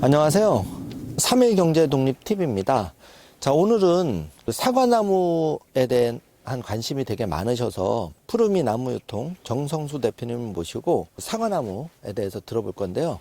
안녕하세요. 3일 경제 독립 TV입니다. 자, 오늘은 사과나무에 대한 관심이 되게 많으셔서 푸르미 나무유통 정성수 대표님 모시고 사과나무에 대해서 들어볼 건데요.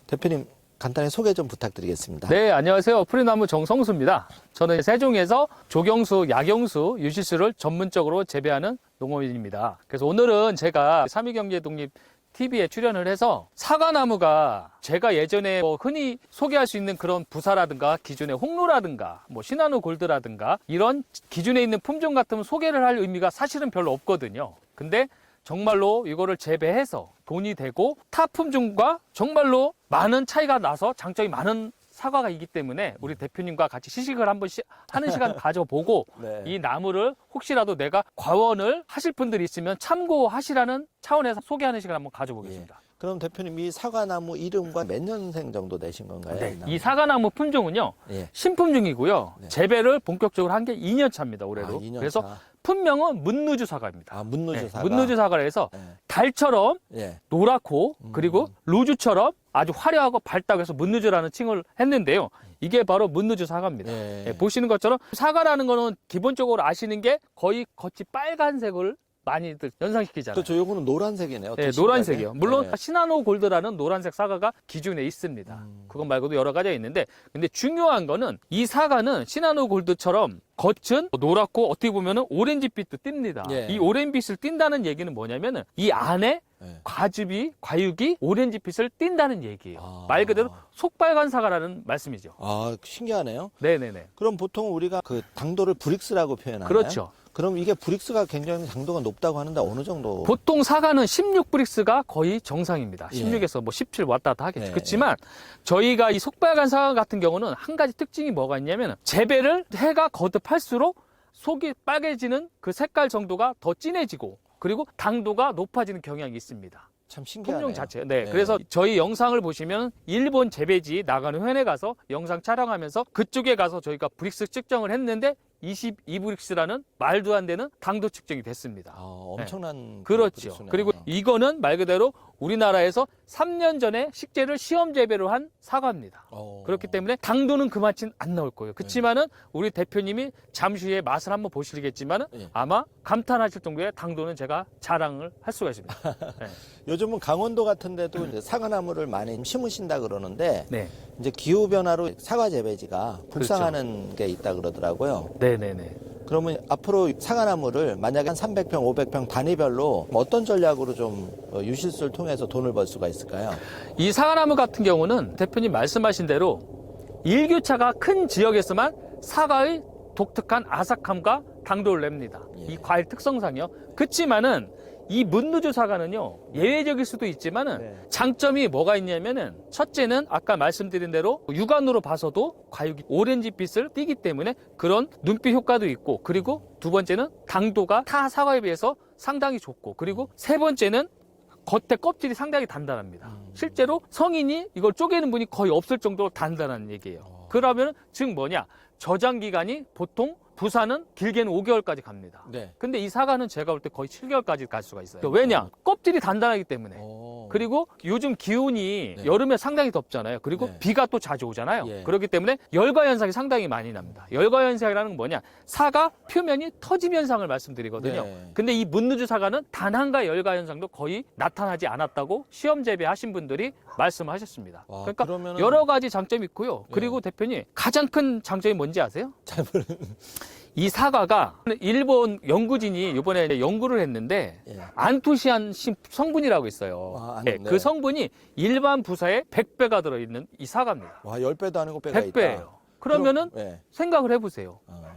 대표님 간단히 소개 좀 부탁드리겠습니다. 네, 안녕하세요. 푸르미나무 정성수입니다. 저는 세종에서 조경수, 약용수, 유실수를 전문적으로 재배하는 농업인입니다. 그래서 오늘은 제가 3일 경제 독립 TV에 출연을 해서 사과나무가 제가 예전에 흔히 소개할 수 있는 그런 부사라든가 기존의 홍로라든가 시나노 골드라든가 이런 기존에 있는 품종 같으면 소개를 할 의미가 사실은 별로 없거든요. 근데 정말로 이거를 재배해서 돈이 되고 타 품종과 정말로 많은 차이가 나서 장점이 많은 사과가 있기 때문에 우리 대표님과 같이 시식을 한번 하는 시간 가져보고 네. 이 나무를 혹시라도 내가 과원을 하실 분들이 있으면 참고하시라는 차원에서 소개하는 시간 한번 가져보겠습니다. 예. 그럼 대표님 이 사과나무 이름과 몇 년생 정도 되신 건가요? 네, 이 사과나무 품종은요, 예. 신품종이고요. 네. 재배를 본격적으로 한 게 2년 차입니다, 올해로. 2년 그래서 차. 품명은 문누주 사과입니다. 아, 문누주 사과. 문누주 사과라 해서 예. 달처럼 예. 노랗고 그리고 루주처럼 아주 화려하고 밝다고 해서 문누주라는 칭을 했는데요. 이게 바로 문누주 사과입니다. 예. 예, 보시는 것처럼 사과라는 거는 기본적으로 아시는 게 거의 겉이 빨간색을 많이들 연상시키잖아요. 그렇죠. 요거는 노란색이네요. 네, 더 노란색이요. 신기하게. 물론 예. 시나노 골드라는 노란색 사과가 기존에 있습니다. 그것 말고도 여러 가지가 있는데, 근데 중요한 거는 이 사과는 시나노 골드처럼 겉은 노랗고 어떻게 보면은 오렌지빛도 띱니다. 예. 이 오렌지빛을 띈다는 얘기는 뭐냐면은 이 안에 예. 과육이 오렌지빛을 띈다는 얘기예요. 아. 말 그대로 속빨간 사과라는 말씀이죠. 아, 신기하네요. 네네네. 그럼 보통 우리가 그 당도를 브릭스라고 표현하나요? 그렇죠. 그럼 이게 브릭스가 굉장히 당도가 높다고 하는데 어느 정도? 보통 사과는 16브릭스가 거의 정상입니다. 예. 16에서 17 왔다 갔다 하겠죠. 예. 그렇지만 저희가 이 속빨간 사과 같은 경우는 한 가지 특징이 뭐가 있냐면 재배를 해가 거듭할수록 속이 빨개지는 그 색깔 정도가 더 진해지고 그리고 당도가 높아지는 경향이 있습니다. 참 신기하네요. 품종 자체. 네. 예. 그래서 저희 영상을 보시면 일본 재배지 나가는 회에 가서 영상 촬영하면서 그쪽에 가서 저희가 브릭스 측정을 했는데 22브릭스라는 말도 안 되는 당도 측정이 됐습니다. 아, 엄청난 그렇죠. 브릭스네요. 그리고 이거는 말 그대로 우리나라에서 3년 전에 식재를 시험 재배로 한 사과입니다. 그렇기 때문에 당도는 그만큼 안 나올 거예요. 그렇지만은 우리 대표님이 잠시 후에 맛을 한번 보시겠지만은 예. 아마 감탄하실 정도의 당도는 제가 자랑을 할 수가 있습니다. 네. 요즘은 강원도 같은 데도 이제 사과나무를 많이 심으신다 그러는데 네. 이제 기후 변화로 사과 재배지가 북상하는 게 있다 그러더라고요. 네네네. 그러면 앞으로 사과나무를 만약에 한 300평, 500평 단위별로 어떤 전략으로 좀 유실수를 통해서 돈을 벌 수가 있을까요? 이 사과나무 같은 경우는 대표님 말씀하신 대로 일교차가 큰 지역에서만 사과의 독특한 아삭함과 당도를 냅니다. 예. 이 과일 특성상이요. 그렇지만은 이 문누주 사과는요, 예외적일 수도 있지만은 네. 장점이 뭐가 있냐면은 첫째는 아까 말씀드린 대로 육안으로 봐서도 과육이 오렌지빛을 띠기 때문에 그런 눈빛 효과도 있고, 그리고 두 번째는 당도가 타 사과에 비해서 상당히 좋고, 그리고 세 번째는 겉에 껍질이 상당히 단단합니다. 실제로 성인이 이걸 쪼개는 분이 거의 없을 정도로 단단한 얘기예요. 그러면 즉 뭐냐? 저장 기간이 보통 부사는 길게는 5개월까지 갑니다. 네. 근데 이 사과는 제가 볼 때 거의 7개월까지 갈 수가 있어요. 왜냐? 껍질이 단단하기 때문에. 그리고 요즘 기온이 네. 여름에 상당히 덥잖아요. 그리고 네. 비가 또 자주 오잖아요. 예. 그렇기 때문에 열과 현상이 상당히 많이 납니다. 열과 현상이라는 건 뭐냐? 사과 표면이 터짐 현상을 말씀드리거든요. 네. 근데 이 문누주 사과는 단 한 가지 열과 현상도 거의 나타나지 않았다고 시험 재배하신 분들이 말씀하셨습니다. 와, 그러니까 그러면은- 여러 가지 장점이 있고요. 예. 그리고 대표님 가장 큰 장점이 뭔지 아세요? 잘 모르는. 이 사과가 일본 연구진이 이번에 연구를 했는데 예. 안토시안 성분이라고 있어요. 아, 네, 네. 그 성분이 일반 부사의 100배가 들어있는 이 사과입니다. 와, 10배도 아니고 배가 100배예요. 있다. 그러면은 예. 생각을 해보세요. 아.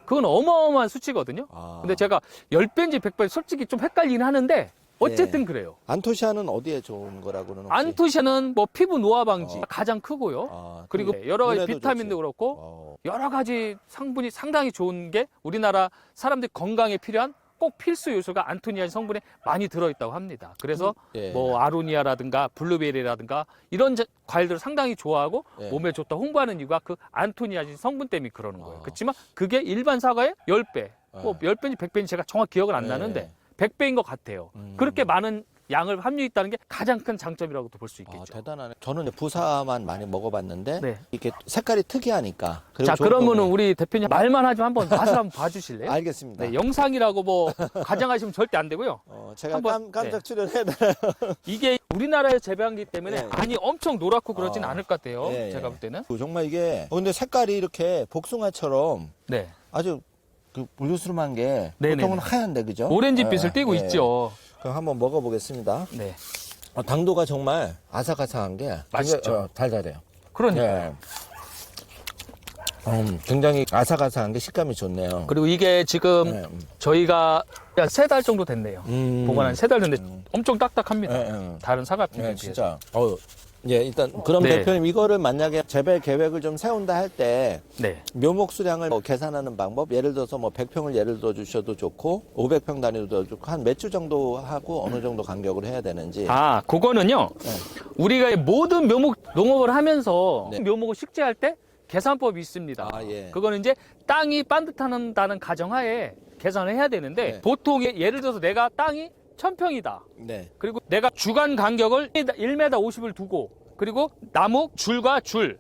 그건 어마어마한 수치거든요. 아. 근데 제가 10배인지 100배 솔직히 좀 헷갈리긴 하는데 어쨌든 예. 그래요. 안토시아는 어디에 좋은 거라고 그러는 혹시? 안토시아는 피부 노화 방지 가장 크고요. 아, 그리고 그게 여러 가지 눈에도 비타민도 좋지. 그렇고 여러 가지 성분이 상당히 좋은 게 우리나라 사람들 건강에 필요한 꼭 필수 요소가 안토니아닌 성분에 많이 들어있다고 합니다. 그래서 예. 아로니아라든가 블루베리라든가 이런 과일들을 상당히 좋아하고 예. 몸에 좋다 홍보하는 이유가 그 안토니아닌 성분 때문에 그러는 거예요. 아. 그렇지만 그게 일반 사과의 10배, 10배인지 100배인지 제가 정확히 기억은 안 예. 나는데 100배인 것 같아요. 음. 그렇게 많은 양을 함유 있다는 게 가장 큰 장점이라고도 볼 수 아, 있겠죠. 대단하네. 저는 이제 부사만 많이 먹어봤는데 네. 이게 색깔이 특이하니까. 그리고 자, 좋은 그러면은 거네. 우리 대표님 말만 하지 한번 맛을 한번 봐주실래요? 알겠습니다. 네, 영상이라고 뭐 가정하시면 절대 안 되고요. 제가 한번, 깜짝 네. 출연해드려요. 이게 우리나라에 재배한기 때문에 예, 예. 안이 엄청 노랗고 그러진 않을 것 같아요. 예, 예. 제가 볼 때는. 정말 이게 근데 색깔이 이렇게 복숭아처럼 네. 아주 그 블루스름한 게 네네네. 보통은 하얀데 그죠? 오렌지빛을 예, 띠고 예. 있죠. 그럼 한번 먹어보겠습니다. 네. 당도가 정말 아삭아삭한 게 맛있죠. 굉장히, 달달해요. 그러니까. 예. 굉장히 아삭아삭한 게 식감이 좋네요. 그리고 이게 지금 예, 저희가 3달 정도 됐네요. 보관한 3달 됐는데 엄청 딱딱합니다. 예, 예. 다른 사과품에 네, 비해서. 진짜. 예, 일단 그럼 네. 대표님 이거를 만약에 재배 계획을 좀 세운다 할 때 네. 묘목 수량을 계산하는 방법, 예를 들어서 뭐 100평을 예를 들어 주셔도 좋고 500평 단위도 좋고 한 몇 주 정도 하고 어느 정도 간격으로 해야 되는지. 아, 그거는요. 우리가 모든 묘목 농업을 하면서 네. 묘목을 식재할 때 계산법이 있습니다. 아, 예. 그거는 이제 땅이 반듯하다는 가정하에 계산을 해야 되는데 네. 보통 예를 들어서 내가 땅이 1000평이다. 네. 그리고 내가 주간 간격을 1m 50을 두고 그리고 나무 줄과 줄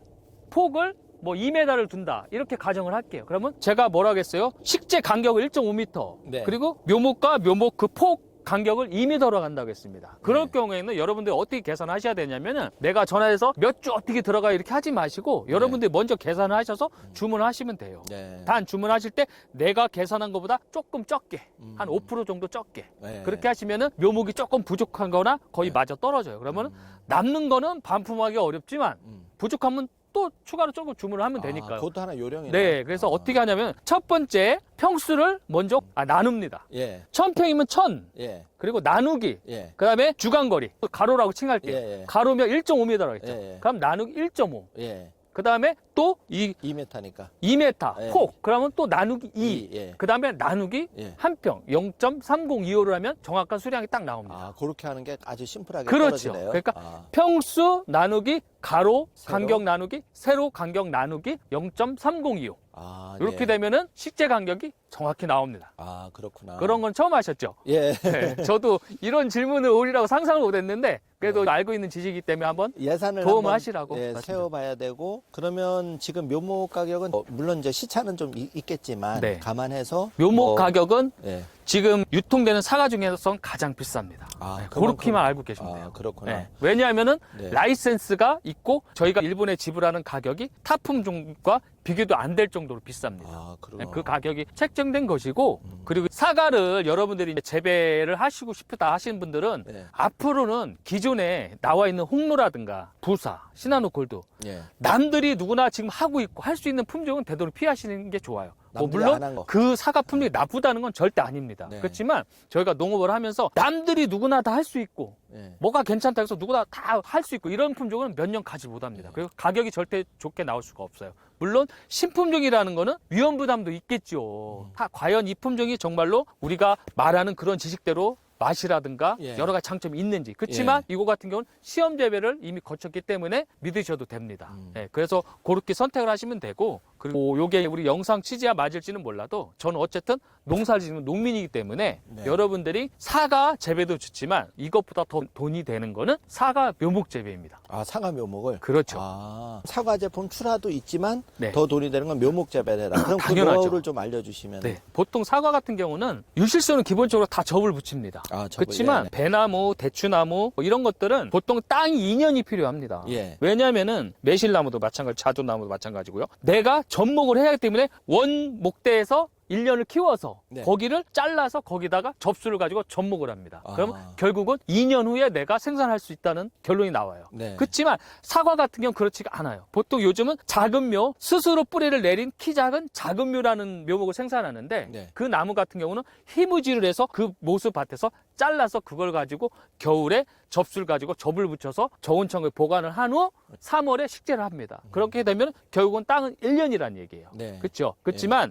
폭을 뭐 2m를 둔다. 이렇게 가정을 할게요. 그러면 제가 뭐라 하겠어요? 식재 간격을 1.5m. 네. 그리고 묘목과 묘목 그 폭 간격을 2m로 간다고 했습니다. 그럴 네. 경우에는 여러분들이 어떻게 계산하셔야 되냐면은 내가 전화해서 몇 주 어떻게 들어가 이렇게 하지 마시고 여러분들이 먼저 계산을 하셔서 주문을 하시면 돼요. 네. 단 주문하실 때 내가 계산한 것보다 조금 적게 한 5% 정도 적게 네. 그렇게 하시면은 묘목이 조금 부족한 거나 거의 네. 맞아 떨어져요. 그러면은 남는 거는 반품하기 어렵지만 부족하면 또 추가로 조금 주문을 하면 되니까요. 그것도 하나 요령이네. 네, 그래서 어떻게 하냐면 첫 번째 평수를 먼저 나눕니다. 예. 1000평이면 1000 예. 그리고 나누기 예. 그 다음에 주간거리 가로라고 칭할게요. 예, 예. 가로면 1.5m라고 했죠. 예, 예. 그럼 나누기 1.5 예. 그 다음에 또 이 2m니까. 2m 예. 폭 그러면 또 나누기 2 예. 그 다음에 나누기 예. 한 평 0.3025를 하면 정확한 수량이 딱 나옵니다. 아, 그렇게 하는 게 아주 심플하게 그렇죠. 떨어지네요. 그러니까 아. 평수 나누기 가로 세로. 간격 나누기 세로 간격 나누기 0.3025 아, 이렇게 네. 되면은 식재 간격이 정확히 나옵니다. 아, 그렇구나. 그런 건 처음 하셨죠? 예. 네, 저도 이런 질문을 오리라고 상상을 못했는데 그래도 알고 있는 지식이기 때문에 한번 예산을 도움을 한번, 하시라고 예, 말씀드립니다. 세워봐야 되고 그러면 지금 묘목 가격은 물론 이제 시차는 좀 있겠지만 네. 감안해서 묘목 뭐, 가격은 예. 지금 유통되는 사과 중에서 가장 비쌉니다. 아, 네, 그만큼- 그렇게만 알고 계시면 돼요. 아, 그렇구나. 네. 왜냐하면은 네. 라이센스가 있고 저희가 일본에 지불하는 가격이 타품종과 비교도 안 될 정도로 비쌉니다. 아, 그러나. 네, 그 가격이 책정된 것이고 그리고 사과를 여러분들이 이제 재배를 하시고 싶다 하시는 분들은 네. 앞으로는 기존에 나와 있는 홍로라든가 부사, 시나노 골드 예. 남들이 누구나 지금 하고 있고 할 수 있는 품종은 되도록 피하시는 게 좋아요. 뭐 남들이 안 한 물론 거. 그 사과 품종이 나쁘다는 건 절대 아닙니다. 네. 그렇지만 저희가 농업을 하면서 남들이 누구나 다 할 수 있고 예. 뭐가 괜찮다 해서 누구나 다 할 수 있고 이런 품종은 몇 년 가지 못합니다. 그리고 가격이 절대 좋게 나올 수가 없어요. 물론 신품종이라는 거는 위험 부담도 있겠죠. 과연 이 품종이 정말로 우리가 말하는 그런 지식대로 맛이라든가 예. 여러 가지 장점이 있는지. 그렇지만 이거 같은 경우는 시험 재배를 이미 거쳤기 때문에 믿으셔도 됩니다. 예, 그래서 그렇게 선택을 하시면 되고 그리고 요게 우리 영상 취지와 맞을지는 몰라도 저는 어쨌든 농사를 짓는 농민이기 때문에 네. 여러분들이 사과 재배도 좋지만 이것보다 더 돈이 되는 거는 사과 묘목 재배입니다. 아, 사과 묘목을. 그렇죠. 아, 사과 제품 출하도 있지만 네. 더 돈이 되는 건 묘목 재배를 해라. 그럼 그 당연하죠. 노하우를 좀 알려주시면. 네. 보통 사과 같은 경우는 유실수는 기본적으로 다 접을 붙입니다. 아, 접을, 그렇지만 예, 배나무, 대추나무 뭐 이런 것들은 보통 땅이 2년이 필요합니다. 예. 왜냐하면은 매실나무도 마찬가지, 자두나무도 마찬가지고요. 내가 접목을 해야 하기 때문에 원목대에서 1년을 키워서 네. 거기를 잘라서 거기다가 접수를 가지고 접목을 합니다. 아. 그럼 결국은 2년 후에 내가 생산할 수 있다는 결론이 나와요. 네. 그렇지만 사과 같은 경우는 그렇지가 않아요. 보통 요즘은 작은 묘, 스스로 뿌리를 내린 키 작은 작은 묘라는 묘목을 생산하는데 네. 그 나무 같은 경우는 희무지를 해서 그 모수밭에서 잘라서 그걸 가지고 겨울에 접수를 가지고 접을 붙여서 저온청에 보관을 한 후 3월에 식재를 합니다. 그렇게 되면 결국은 땅은 1년이라는 얘기예요. 네. 그렇죠? 그렇지만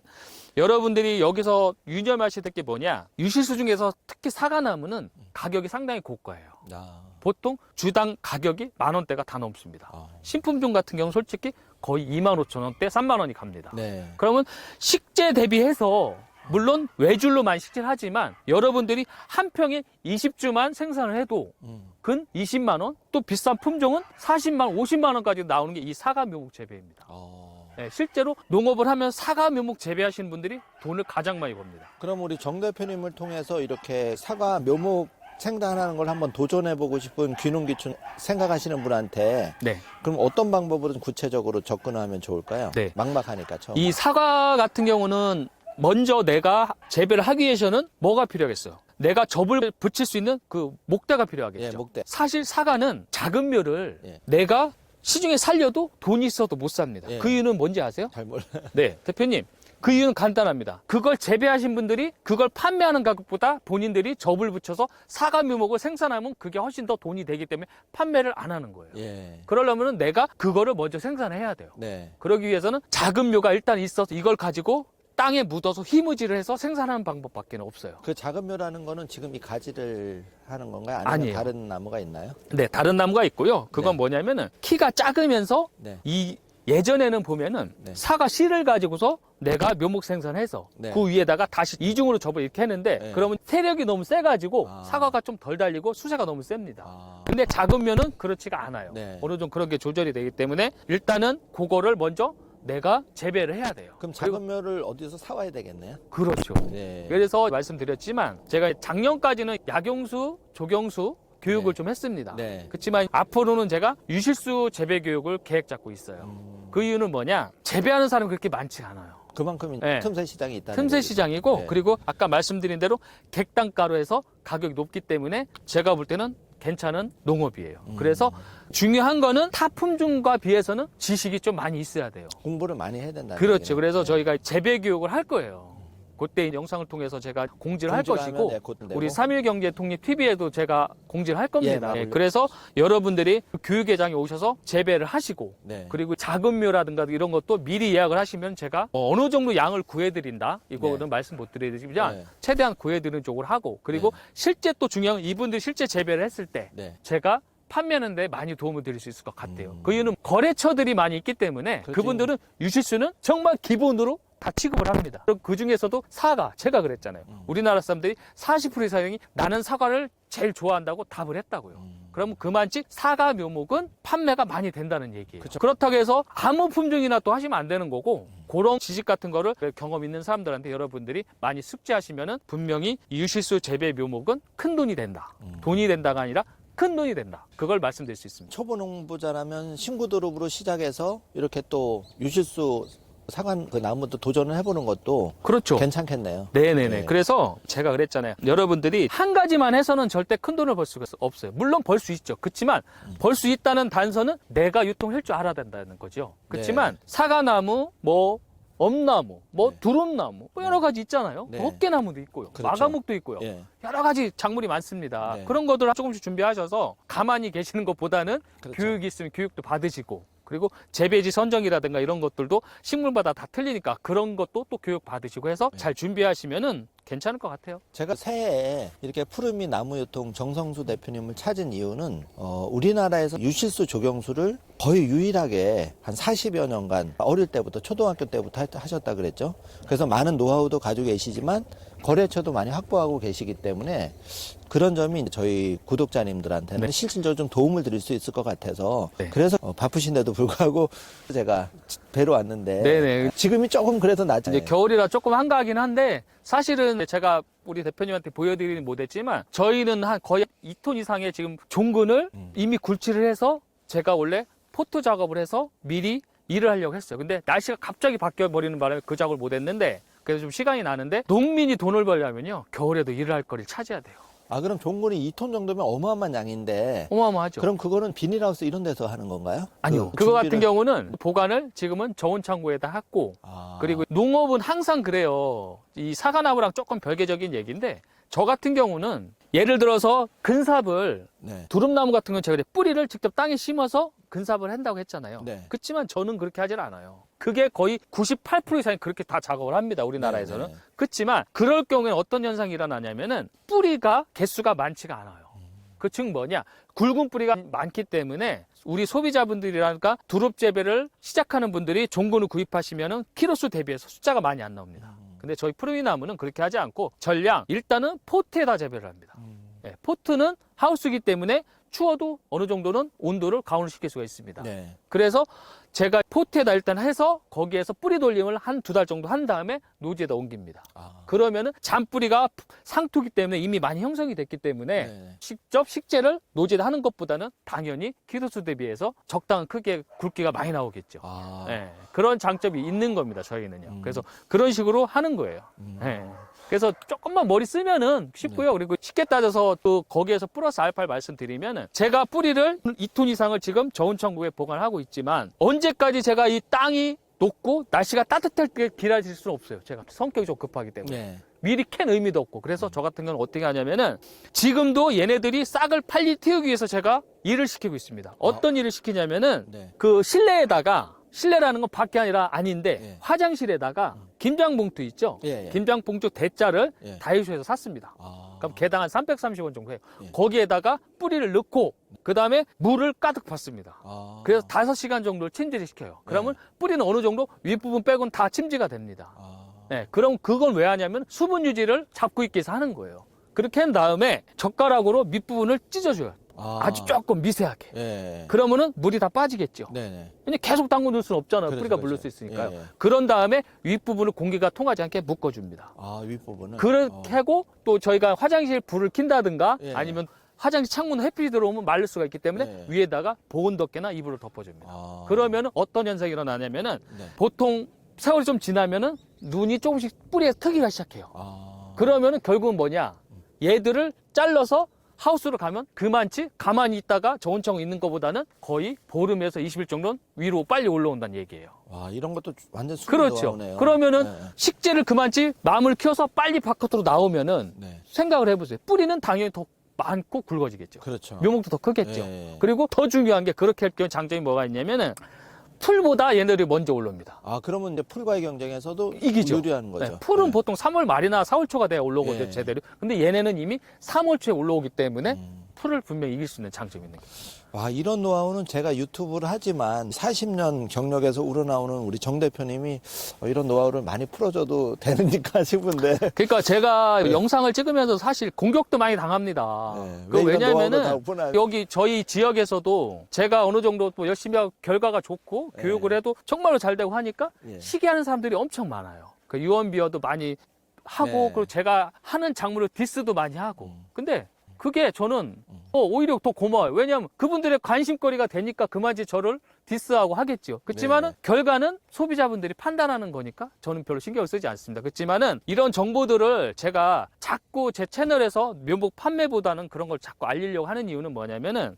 여러분들이 여기서 유념하셔야 될 게 뭐냐? 유실수 중에서 특히 사과나무는 가격이 상당히 고가예요. 아, 보통 주당 가격이 10,000원대가 다 넘습니다. 아. 신품종 같은 경우는 솔직히 거의 25,000원대, 30,000원이 갑니다. 네. 그러면 식재 대비해서 물론 외줄로 많이 식재하지만 여러분들이 한 평에 20주만 생산을 해도 근 20만 원, 또 비싼 품종은 40만 원, 50만 원까지 나오는 게 이 사과 묘목 재배입니다. 네, 실제로 농업을 하면 사과 묘목 재배하시는 분들이 돈을 가장 많이 법니다. 그럼 우리 정 대표님을 통해서 이렇게 사과 묘목 생산하는 걸 한번 도전해보고 싶은 귀농귀촌 생각하시는 분한테 네. 그럼 어떤 방법으로 구체적으로 접근하면 좋을까요? 네. 막막하니까 처음. 이 사과 같은 경우는 먼저 내가 재배를 하기 위해서는 뭐가 필요하겠어요? 내가 접을 붙일 수 있는 그 목대가 필요하겠죠. 예, 목대. 사실 사과는 작은 묘를 예. 내가 시중에 살려도 돈이 있어도 못 삽니다. 예. 그 이유는 뭔지 아세요? 잘 몰라. 네, 대표님. 그 이유는 간단합니다. 그걸 재배하신 분들이 그걸 판매하는 가격보다 본인들이 접을 붙여서 사과 묘목을 생산하면 그게 훨씬 더 돈이 되기 때문에 판매를 안 하는 거예요. 예. 그러려면 내가 그거를 먼저 생산해야 돼요. 네. 그러기 위해서는 작은 묘가 일단 있어서 이걸 가지고 땅에 묻어서 희무질을 해서 생산하는 방법밖에 없어요. 그 작은 묘라는 거는 지금 이 가지를 하는 건가요? 아니면 아니에요. 다른 나무가 있나요? 네, 다른 나무가 있고요. 그건 네. 뭐냐면은 키가 작으면서 네. 이 예전에는 보면은 네. 사과 씨를 가지고서 내가 묘목 생산해서 네. 그 위에다가 다시 이중으로 접을 이렇게 했는데 네. 그러면 세력이 너무 세가지고 아. 사과가 좀 덜 달리고 수세가 너무 셉니다. 아. 근데 작은 묘는 그렇지가 않아요. 네. 어느 정도 그런 게 조절이 되기 때문에 일단은 그거를 먼저 내가 재배를 해야 돼요. 그럼 그리고- 작은 묘를 어디서 사와야 되겠네요? 그렇죠. 네. 그래서 말씀드렸지만 제가 작년까지는 약용수, 조경수 교육을 네. 좀 했습니다. 네. 그렇지만 앞으로는 제가 유실수 재배 교육을 계획 잡고 있어요. 그 이유는 뭐냐? 재배하는 사람이 그렇게 많지 않아요. 그만큼 네. 틈새 시장이 있다는 틈새 얘기죠. 시장이고 네. 그리고 아까 말씀드린 대로 객단가로 해서 가격이 높기 때문에 제가 볼 때는 괜찮은 농업이에요. 그래서 중요한 거는 타 품종과 비해서는 지식이 좀 많이 있어야 돼요. 공부를 많이 해야 된다는 그렇죠. 얘기네요. 그래서 네. 저희가 재배 교육을 할 거예요. 그때 이 영상을 통해서 제가 공지를 할 공지를 것이고 하면, 네, 곧 내고. 우리 3.1경제 통립 TV에도 제가 공지를 할 겁니다. 예, 예, 그래서 여러분들이 교육회장에 오셔서 재배를 하시고 네. 그리고 작은 묘라든가 이런 것도 미리 예약을 하시면 제가 어느 정도 양을 구해드린다. 이거는 네. 말씀 못 드리지만 네. 최대한 구해드리는 쪽으로 하고 그리고 네. 실제 또 중요한 건 이분들이 실제 재배를 했을 때 네. 제가 판매하는 데 많이 도움을 드릴 수 있을 것 같아요. 그 이유는 거래처들이 많이 있기 때문에 그렇죠. 그분들은 유실수는 정말 기본으로 다 취급을 합니다. 그 중에서도 사과, 제가 그랬잖아요. 우리나라 사람들이 40% 이상이 나는 사과를 제일 좋아한다고 답을 했다고요. 그러면 그만치 사과 묘목은 판매가 많이 된다는 얘기예요. 그쵸. 그렇다고 해서 아무 품종이나 또 하시면 안 되는 거고 그런 지식 같은 거를 경험 있는 사람들한테 여러분들이 많이 숙지하시면은 분명히 유실수 재배 묘목은 큰 돈이 된다. 돈이 된다가 아니라 큰 돈이 된다. 그걸 말씀드릴 수 있습니다. 초보 농부자라면 신구 드롭으로 시작해서 이렇게 또 유실수 사과 그 나무도 도전을 해보는 것도 그렇죠. 괜찮겠네요. 네네네. 네. 그래서 제가 그랬잖아요. 여러분들이 한 가지만 해서는 절대 큰 돈을 벌 수가 없어요. 물론 벌 수 있죠. 그렇지만 벌 수 있다는 단서는 내가 유통할 줄 알아야 된다는 거죠. 그렇지만 사과나무, 뭐 엄나무, 뭐 네. 두릅나무, 뭐 여러 가지 있잖아요. 네. 헛개나무도 있고요. 그렇죠. 마가목도 있고요. 예. 여러 가지 작물이 많습니다. 네. 그런 것들을 조금씩 준비하셔서 가만히 계시는 것보다는 그렇죠. 교육이 있으면 교육도 받으시고 그리고 재배지 선정이라든가 이런 것들도 식물마다 다 틀리니까 그런 것도 또 교육 받으시고 해서 네. 잘 준비하시면은 괜찮을 것 같아요. 제가 새해에 이렇게 푸르미 나무유통 정성수 대표님을 찾은 이유는 우리나라에서 유실수 조경수를 거의 유일하게 한 40여 년간 어릴 때부터 초등학교 때부터 하셨다 그랬죠. 그래서 많은 노하우도 가지고 계시지만 거래처도 많이 확보하고 계시기 때문에 그런 점이 저희 구독자님들한테는 네. 실질적으로 좀 도움을 드릴 수 있을 것 같아서 네. 그래서 바쁘신데도 불구하고 제가 뵈러 왔는데 네네. 지금이 조금 그래도 낫죠. 이제 겨울이라 조금 한가하긴 한데 사실은 제가 우리 대표님한테 보여드리긴 못했지만 저희는 한 거의 2톤 이상의 지금 종근을 이미 굴치를 해서 제가 원래 포토 작업을 해서 미리 일을 하려고 했어요. 근데 날씨가 갑자기 바뀌어 버리는 바람에 그 작업을 못 했는데 그래서 좀 시간이 나는데 농민이 돈을 벌려면요 겨울에도 일을 할 거리를 찾아야 돼요. 아 그럼 종근이 2톤 정도면 어마어마한 양인데 어마어마하죠. 그럼 그거는 비닐하우스 이런 데서 하는 건가요? 아니요. 그 그거 같은 준비를- 경우는 보관을 지금은 저온 창고에다 했고 아. 그리고 농업은 항상 그래요. 이 사과나무랑 조금 별개적인 얘기인데 저 같은 경우는 예를 들어서 근삽을 네. 두릅나무 같은 건 제가 뿌리를 직접 땅에 심어서 근삽을 한다고 했잖아요. 네. 그렇지만 저는 그렇게 하질 않아요. 그게 거의 98% 이상이 그렇게 다 작업을 합니다. 우리나라에서는. 네, 네. 그렇지만 그럴 경우에는 어떤 현상이 일어나냐면은 뿌리가 개수가 많지가 않아요. 그 즉 뭐냐? 굵은 뿌리가 많기 때문에 우리 소비자분들이라니까 두릅 재배를 시작하는 분들이 종근을 구입하시면은 키로수 대비해서 숫자가 많이 안 나옵니다. 근데 저희 푸르미 나무는 그렇게 하지 않고 전량 일단은 포트에다 재배를 합니다. 예, 포트는 하우스이기 때문에 추워도 어느 정도는 온도를 가온시킬 수가 있습니다. 네. 그래서 제가 포트에다 일단 해서 거기에서 뿌리 돌림을 한 2달 정도 한 다음에 노지에다 옮깁니다. 그러면은 잔뿌리가 상토기 때문에 이미 많이 형성이 됐기 때문에 네. 직접 식재를 노지에다 하는 것보다는 당연히 키로수 대비해서 적당한 크기의 굵기가 많이 나오겠죠. 예, 그런 장점이 있는 겁니다, 저희는요. 그래서 그런 식으로 하는 거예요. 예. 그래서 조금만 머리 쓰면은 쉽고요. 그리고 쉽게 따져서 또 거기에서 플러스 알파를 말씀드리면은 제가 뿌리를 2톤 이상을 지금 저온천국에 보관하고 있지만 언제까지 제가 이 땅이 높고 날씨가 따뜻할 때 기다릴 수는 없어요. 제가 성격이 좀 급하기 때문에. 네. 미리 캔 의미도 없고. 그래서 저 같은 경우는 어떻게 하냐면은 지금도 얘네들이 싹을 빨리 틔우기 위해서 제가 일을 시키고 있습니다. 어떤 일을 시키냐면은 네. 그 실내에다가 실내라는 건 밖이 아니라 아닌데 예. 화장실에다가 김장봉투 있죠? 예, 예. 김장봉투 대짜를 예. 다이소에서 샀습니다. 그럼 개당 한 330원 정도 해요. 예. 거기에다가 뿌리를 넣고 그 다음에 물을 가득 붓습니다. 그래서 5시간 정도를 침지를 시켜요. 그러면 뿌리는 어느 정도 윗부분 빼고는 다 침지가 됩니다. 네, 그럼 그건 왜 하냐면 수분 유지를 잡고 있기 위해서 하는 거예요. 그렇게 한 다음에 젓가락으로 밑부분을 찢어줘요. 아주 조금 미세하게. 예. 그러면은 물이 다 빠지겠죠. 네네. 근데 계속 담궈 놓을 수는 없잖아요. 그렇죠, 뿌리가 그렇죠. 물릴 수 있으니까요. 예, 예. 그런 다음에 윗부분을 공기가 통하지 않게 묶어줍니다. 윗부분은. 그렇게 하고 또 저희가 화장실 불을 킨다든가 예. 아니면 화장실 창문 햇빛이 들어오면 마를 수가 있기 때문에 예. 위에다가 보온 덮개나 이불을 덮어줍니다. 그러면 어떤 현상이 일어나냐면은 네. 보통 세월이 좀 지나면은 눈이 조금씩 뿌리에 트기가 시작해요. 그러면은 결국은 뭐냐? 얘들을 잘라서 하우스로 가면 그만치 가만히 있다가 저온청 있는 것보다는 거의 보름에서 20일 정도는 위로 빨리 올라온다는 얘기예요. 이런 것도 완전 수분 그렇죠. 노하우네요. 그러면은 네. 식재를 그만치 나무를 키워서 빨리 바깥으로 나오면은 네. 생각을 해보세요. 뿌리는 당연히 더 많고 굵어지겠죠. 그렇죠. 묘목도 더 크겠죠. 예. 그리고 더 중요한 게 그렇게 할 경우 장점이 뭐가 있냐면은 풀보다 얘네들이 먼저 올라옵니다. 그러면 이제 풀과의 경쟁에서도 이기죠. 유리한 거죠. 네, 풀은 네. 보통 3월 말이나 4월 초가 돼야 올라오거든요, 예. 제대로. 근데 얘네는 이미 3월 초에 올라오기 때문에 풀을 분명히 이길 수 있는 장점이 있는 거죠. 이런 노하우는 제가 유튜브를 하지만 40년 경력에서 우러나오는 우리 정 대표님이 이런 노하우를 많이 풀어줘도 되는가 싶은데. 그러니까 제가 영상을 찍으면서 사실 공격도 많이 당합니다. 네. 그 왜 이런 노하우를 다 왜냐면은 오픈할- 여기 저희 지역에서도 제가 어느 정도 또 열심히 하고 결과가 좋고 네. 교육을 해도 정말로 잘 되고 하니까 예. 시기하는 사람들이 엄청 많아요. 그 유언비어도 많이 하고 네. 그리고 제가 하는 작물을 디스도 많이 하고. 근데 그게 저는 오히려 더 고마워요. 왜냐하면 그분들의 관심거리가 되니까 그만치 저를 디스하고 하겠죠. 그렇지만은 네. 결과는 소비자분들이 판단하는 거니까 저는 별로 신경을 쓰지 않습니다. 그렇지만은 이런 정보들을 제가 자꾸 제 채널에서 묘목 판매보다는 그런 걸 자꾸 알리려고 하는 이유는 뭐냐면은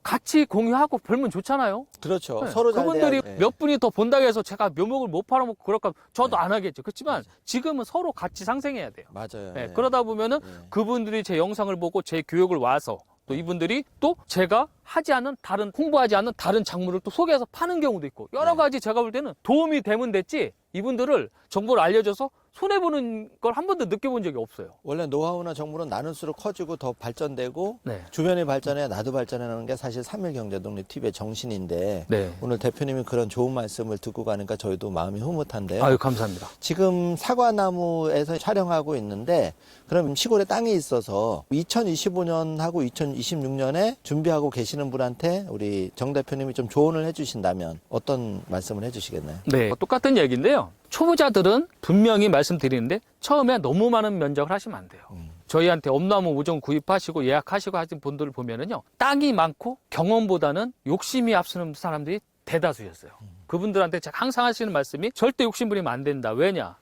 같이 공유하고 벌면 좋잖아요. 그렇죠. 네. 서로 잘 그분들이 돼야- 예. 몇 분이 더 본다고 해서 제가 묘목을 못 팔아먹고 그럴까 저도 안 하겠죠. 그렇지만 지금은 서로 같이 상생해야 돼요. 맞아요. 네, 예. 그러다 보면은 예. 그분들이 제 영상을 보고 제 교육을 와서 또 이분들이 또 제가 하지 않은 다른 홍보하지 않는 다른 작물을 또 소개해서 파는 경우도 있고 여러 네. 가지 제가 볼 때는 도움이 되면 됐지 이분들을 정보를 알려줘서 손해보는 걸 한 번도 느껴본 적이 없어요. 원래 노하우나 정보는 나눌수록 커지고 더 발전되고 네. 주변이 발전해 나도 발전하는 게 사실 3.1경제독립 TV의 정신인데 네. 오늘 대표님이 그런 좋은 말씀을 듣고 가니까 저희도 마음이 흐뭇한데요. 아유, 감사합니다. 지금 사과나무에서 촬영하고 있는데 그럼 시골에 땅이 있어서 2025년하고 2026년에 준비하고 계시는 분한테 우리 정 대표님이 좀 조언을 해주신다면 어떤 말씀을 해주시겠나요? 네. 똑같은 얘기인데요. 초보자들은 분명히 말씀드리는데 처음에 너무 많은 면적을 하시면 안 돼요. 저희한테 엄나무 우정 구입하시고 예약하시고 하신 분들을 보면은요. 땅이 많고 경험보다는 욕심이 앞서는 사람들이 대다수였어요. 그분들한테 제가 항상 하시는 말씀이 절대 욕심 부리면 안 된다. 왜냐?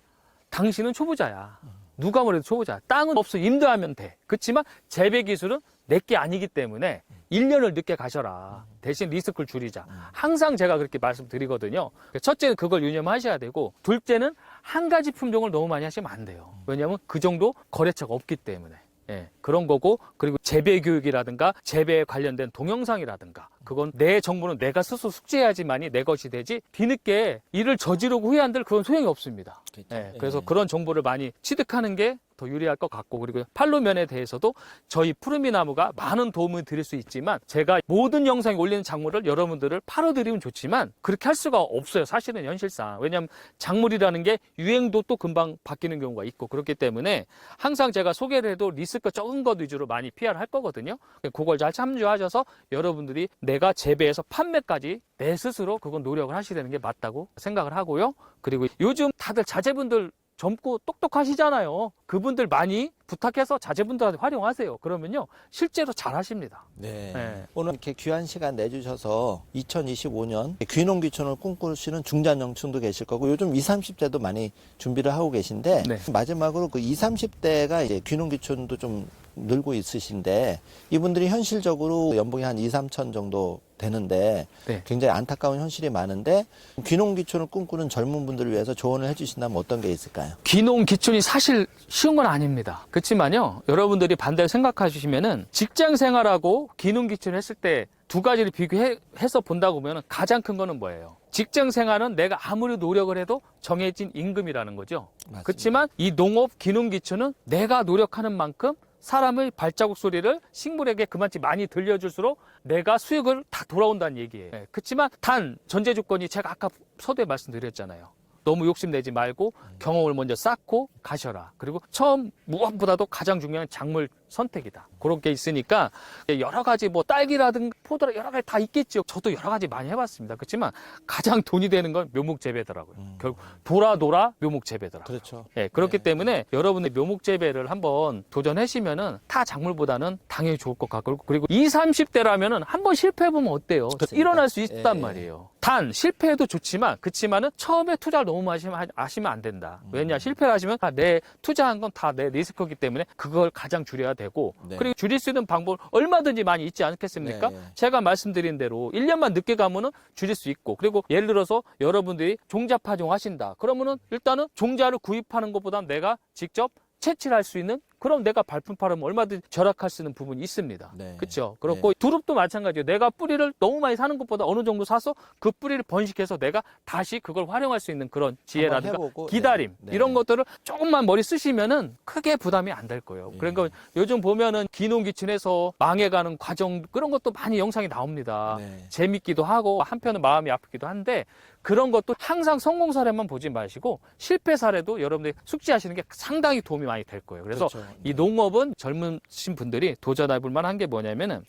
당신은 초보자야. 누가 뭐래도 초보자야. 땅은 없어 임대하면 돼. 그렇지만 재배 기술은 내게 아니기 때문에 1년을 늦게 가셔라. 대신 리스크를 줄이자. 항상 제가 그렇게 말씀드리거든요. 첫째는 그걸 유념하셔야 되고 둘째는 한 가지 품종을 너무 많이 하시면 안 돼요. 왜냐하면 그 정도 거래처가 없기 때문에. 예, 그런 거고 그리고 재배 교육이라든가 재배에 관련된 동영상이라든가 그건 내 정보는 내가 스스로 숙지해야지만이 내 것이 되지 뒤늦게 일을 저지르고 후회한들 그건 소용이 없습니다. 그렇죠. 예, 그래서 그런 정보를 많이 취득하는 게 더 유리할 것 같고, 그리고 판로면에 대해서도 저희 푸르미 나무가 많은 도움을 드릴 수 있지만 제가 모든 영상에 올리는 작물을 여러분들을 팔아드리면 좋지만 그렇게 할 수가 없어요. 사실은 현실상. 왜냐하면 작물이라는 게 유행도 또 금방 바뀌는 경우가 있고 그렇기 때문에 항상 제가 소개를 해도 리스크 적은 것 위주로 많이 PR을 할 거거든요. 그걸 잘 참조하셔서 여러분들이 내가 재배해서 판매까지 내 스스로 그건 노력을 하시는 게 맞다고 생각을 하고요. 그리고 요즘 다들 자제분들 젊고 똑똑하시잖아요. 그분들 많이 부탁해서 자제분들한테 활용하세요. 그러면요, 실제로 잘 하십니다. 네. 네. 오늘 이렇게 귀한 시간 내주셔서 2025년 귀농귀촌을 꿈꾸시는 중장년층도 계실 거고 요즘 20, 30대도 많이 준비를 하고 계신데 네. 마지막으로 그 20, 30대가 이제 귀농귀촌도 좀 늘고 있으신데 이분들이 현실적으로 연봉이 한 2, 3천 정도 되는데 네. 굉장히 안타까운 현실이 많은데 귀농귀촌을 꿈꾸는 젊은 분들을 위해서 조언을 해주신다면 어떤 게 있을까요? 귀농 귀촌이 사실 쉬운 건 아닙니다. 그렇지만요, 여러분들이 반대로 생각하시면은 직장 생활하고 귀농 귀촌을 했을 때 두 가지를 비교해서 본다고 보면 가장 큰 거는 뭐예요? 직장 생활은 내가 아무리 노력을 해도 정해진 임금이라는 거죠. 맞습니다. 그렇지만 이 농업 귀농 귀촌은 내가 노력하는 만큼 사람의 발자국 소리를 식물에게 그만치 많이 들려줄수록 내가 수익을 다 돌아온다는 얘기예요. 그렇지만 단 전제 조건이 제가 아까 서두에 말씀드렸잖아요. 너무 욕심내지 말고 경험을 먼저 쌓고 가셔라. 그리고 처음 무엇보다도 가장 중요한 작물 선택이다. 그런 게 있으니까 여러 가지 뭐 딸기라든가 포도라 여러 가지 다 있겠죠. 저도 여러 가지 많이 해봤습니다. 그렇지만 가장 돈이 되는 건 묘목 재배더라고요. 결국 돌아 묘목 재배더라고요. 그렇죠. 예, 그렇기 네. 때문에 여러분의 묘목 재배를 한번 도전하시면은 타 작물보다는 당연히 좋을 것 같고, 그리고 20, 30대라면은 한번 실패해보면 어때요? 그렇습니다. 일어날 수 있단 예. 말이에요. 단 실패해도 좋지만 그렇지만은 처음에 투자를 너무 많이 하시면 안 된다. 왜냐, 실패를 하시면 내 투자한 건 다 내 리스크이기 때문에 그걸 가장 줄여야 되고, 네. 그리고 줄일 수 있는 방법 얼마든지 많이 있지 않겠습니까? 네, 네. 제가 말씀드린 대로 1년만 늦게 가면은 줄일 수 있고, 그리고 예를 들어서 여러분들이 종자 파종 하신다. 그러면은 일단은 종자를 구입하는 것보다 내가 직접 채취를 할 수 있는, 그럼 내가 발품 팔으면 얼마든지 절약할 수 있는 부분이 있습니다. 네. 그렇죠? 그렇고 두릅도 마찬가지예요. 내가 뿌리를 너무 많이 사는 것보다 어느 정도 사서 그 뿌리를 번식해서 내가 다시 그걸 활용할 수 있는 그런 지혜라든가 한번 해보고, 기다림, 네. 이런 것들을 조금만 머리 쓰시면은 크게 부담이 안 될 거예요. 예. 그러니까 요즘 보면은 귀농귀촌에서 망해가는 과정, 그런 것도 많이 영상이 나옵니다. 네. 재밌기도 하고 한편은 마음이 아프기도 한데, 그런 것도 항상 성공 사례만 보지 마시고 실패 사례도 여러분들이 숙지하시는 게 상당히 도움이 많이 될 거예요. 그래서 그렇죠. 이 농업은 젊으신 분들이 도전해 볼 만한 게 뭐냐면은,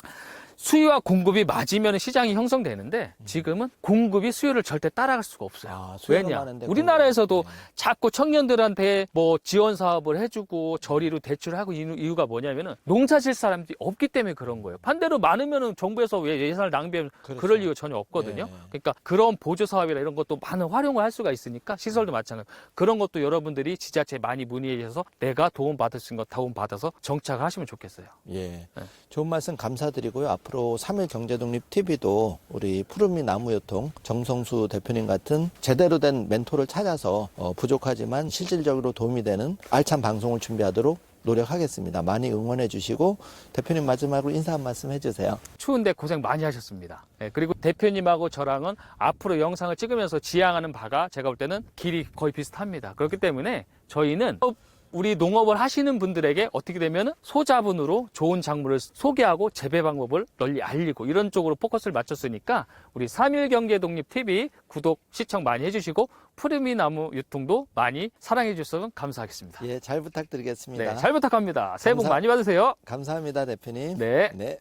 수요와 공급이 맞으면 시장이 형성되는데 지금은 공급이 수요를 절대 따라갈 수가 없어요. 아, 수요가 왜냐? 많은데 우리나라에서도 공급이. 자꾸 청년들한테 뭐 지원 사업을 해주고 저리로 대출을 하고 이유가 뭐냐면은 농사 질 사람들이 없기 때문에 그런 거예요. 반대로 많으면은 정부에서 왜 예산을 낭비하면 그렇죠. 그럴 이유가 전혀 없거든요. 네. 그러니까 그런 보조 사업이나 이런 것도 많은 활용을 할 수가 있으니까, 시설도 마찬가지. 그런 것도 여러분들이 지자체 많이 문의해 주셔서 내가 도움 받을 수 있는 거 도움 받아서 정착을 하시면 좋겠어요. 예. 네. 좋은 말씀 감사드리고요. 앞으로 3일 경제독립 TV도 우리 푸르미 나무유통 정성수 대표님 같은 제대로 된 멘토를 찾아서 부족하지만 실질적으로 도움이 되는 알찬 방송을 준비하도록 노력하겠습니다. 많이 응원해 주시고 대표님 마지막으로 인사 한 말씀 해주세요. 추운데 고생 많이 하셨습니다. 네, 그리고 대표님하고 저랑은 앞으로 영상을 찍으면서 지향하는 바가 제가 볼 때는 길이 거의 비슷합니다. 그렇기 때문에 저희는 우리 농업을 하시는 분들에게 어떻게 되면 소자본으로 좋은 작물을 소개하고 재배 방법을 널리 알리고 이런 쪽으로 포커스를 맞췄으니까 우리 3일 경제독립 TV 구독 시청 많이 해주시고 푸르미 나무 유통도 많이 사랑해 주셔서 감사하겠습니다. 예, 잘 부탁드리겠습니다. 네, 잘 부탁합니다. 새해 복 많이 받으세요. 감사합니다, 대표님. 네. 네.